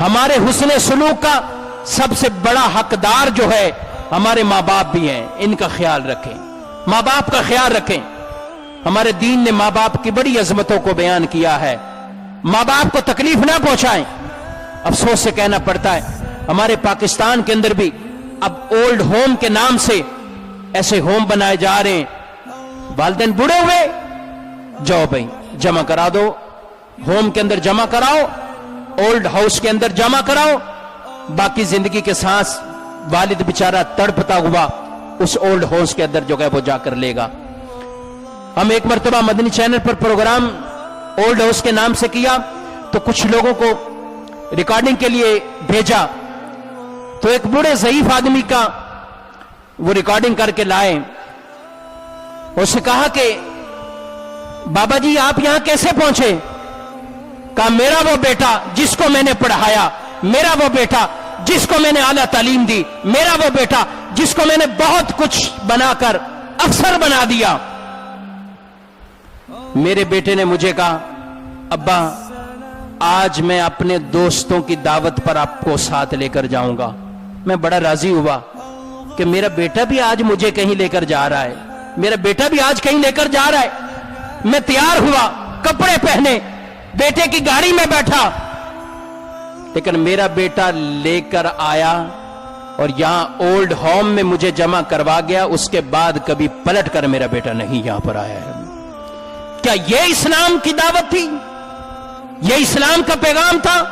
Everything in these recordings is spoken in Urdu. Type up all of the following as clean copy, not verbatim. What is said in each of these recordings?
ہمارے حسن سلوک کا سب سے بڑا حقدار جو ہے ہمارے ماں باپ بھی ہیں. ان کا خیال رکھیں, ماں باپ کا خیال رکھیں. ہمارے دین نے ماں باپ کی بڑی عظمتوں کو بیان کیا ہے. ماں باپ کو تکلیف نہ پہنچائیں. افسوس سے کہنا پڑتا ہے ہمارے پاکستان کے اندر بھی اب اولڈ ہوم کے نام سے ایسے ہوم بنائے جا رہے ہیں. والدین بوڑھے ہوئے, جاؤ بھائی جمع کرا دو, ہوم کے اندر جمع کراؤ, اولڈ ہاؤس کے اندر جمع کراؤ, باقی زندگی کے سانس والد بیچارہ تڑپتا ہوا اس اولڈ ہاؤس کے اندر جو ہے وہ جا کر لے گا. ہم ایک مرتبہ مدنی چینل پر پروگرام اولڈ ہاؤس کے نام سے کیا تو کچھ لوگوں کو ریکارڈنگ کے لیے بھیجا تو ایک بوڑھے ضعیف آدمی کا وہ ریکارڈنگ کر کے لائے. اس سے کہا کہ بابا جی آپ یہاں کیسے پہنچے؟ کہا میرا وہ بیٹا جس کو میں نے پڑھایا, میرا وہ بیٹا جس کو میں نے اعلیٰ تعلیم دی, میرا وہ بیٹا جس کو میں نے بہت کچھ بنا کر افسر بنا دیا. میرے بیٹے نے مجھے کہا ابا آج میں اپنے دوستوں کی دعوت پر آپ کو ساتھ لے کر جاؤں گا. میں بڑا راضی ہوا کہ میرا بیٹا بھی آج مجھے کہیں لے کر جا رہا ہے, میرا بیٹا بھی آج کہیں لے کر جا رہا ہے. میں تیار ہوا, کپڑے پہنے, بیٹے کی گاڑی میں بیٹھا, لیکن میرا بیٹا لے کر آیا اور یہاں اولڈ ہوم میں مجھے جمع کروا گیا. اس کے بعد کبھی پلٹ کر میرا بیٹا نہیں یہاں پر آیا ہے. کیا یہ اسلام کی دعوت تھی؟ یہ اسلام کا پیغام تھا؟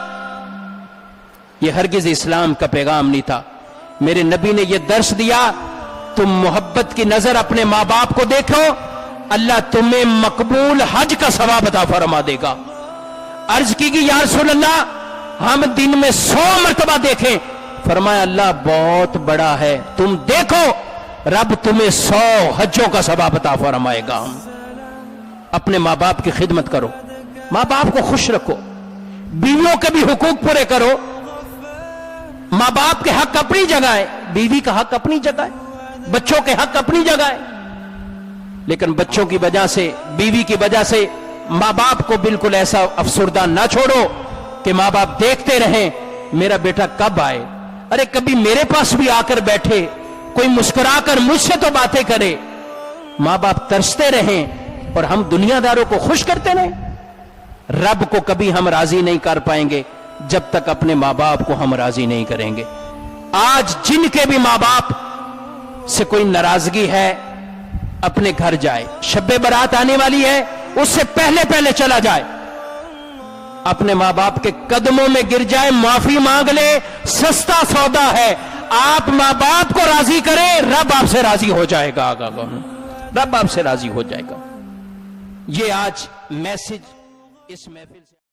یہ ہرگز اسلام کا پیغام نہیں تھا. میرے نبی نے یہ درس دیا, تم محبت کی نظر اپنے ماں باپ کو دیکھو, اللہ تمہیں مقبول حج کا ثواب عطا فرما دے گا. عرض کی گئی یا رسول اللہ ہم دن میں 100 مرتبہ دیکھیں. فرمایا اللہ بہت بڑا ہے, تم دیکھو رب تمہیں 100 حجوں کا ثواب عطا فرمائے گا. اپنے ماں باپ کی خدمت کرو, ماں باپ کو خوش رکھو, بیویوں کے بھی حقوق پورے کرو. ماں باپ کے حق اپنی جگہ ہے, بیوی کا حق اپنی جگہ ہے, بچوں کے حق اپنی جگہ ہے. لیکن بچوں کی وجہ سے, بیوی کی وجہ سے ماں باپ کو بالکل ایسا افسردہ نہ چھوڑو کہ ماں باپ دیکھتے رہیں میرا بیٹا کب آئے. ارے کبھی میرے پاس بھی آ کر بیٹھے, کوئی مسکرا کر مجھ سے تو باتیں کرے. ماں باپ ترستے رہیں اور ہم دنیا داروں کو خوش کرتے رہیں. رب کو کبھی ہم راضی نہیں کر پائیں گے جب تک اپنے ماں باپ کو ہم راضی نہیں کریں گے. آج جن کے بھی ماں باپ سے کوئی ناراضگی ہے اپنے گھر جائے, شب برات آنے والی ہے اس سے پہلے چلا جائے, اپنے ماں باپ کے قدموں میں گر جائے, معافی مانگ لے, سستا سودا ہے. آپ ماں باپ کو راضی کریں, رب آپ سے راضی ہو جائے گا, رب آپ سے راضی ہو جائے گا. یہ آج میسج اس محفل سے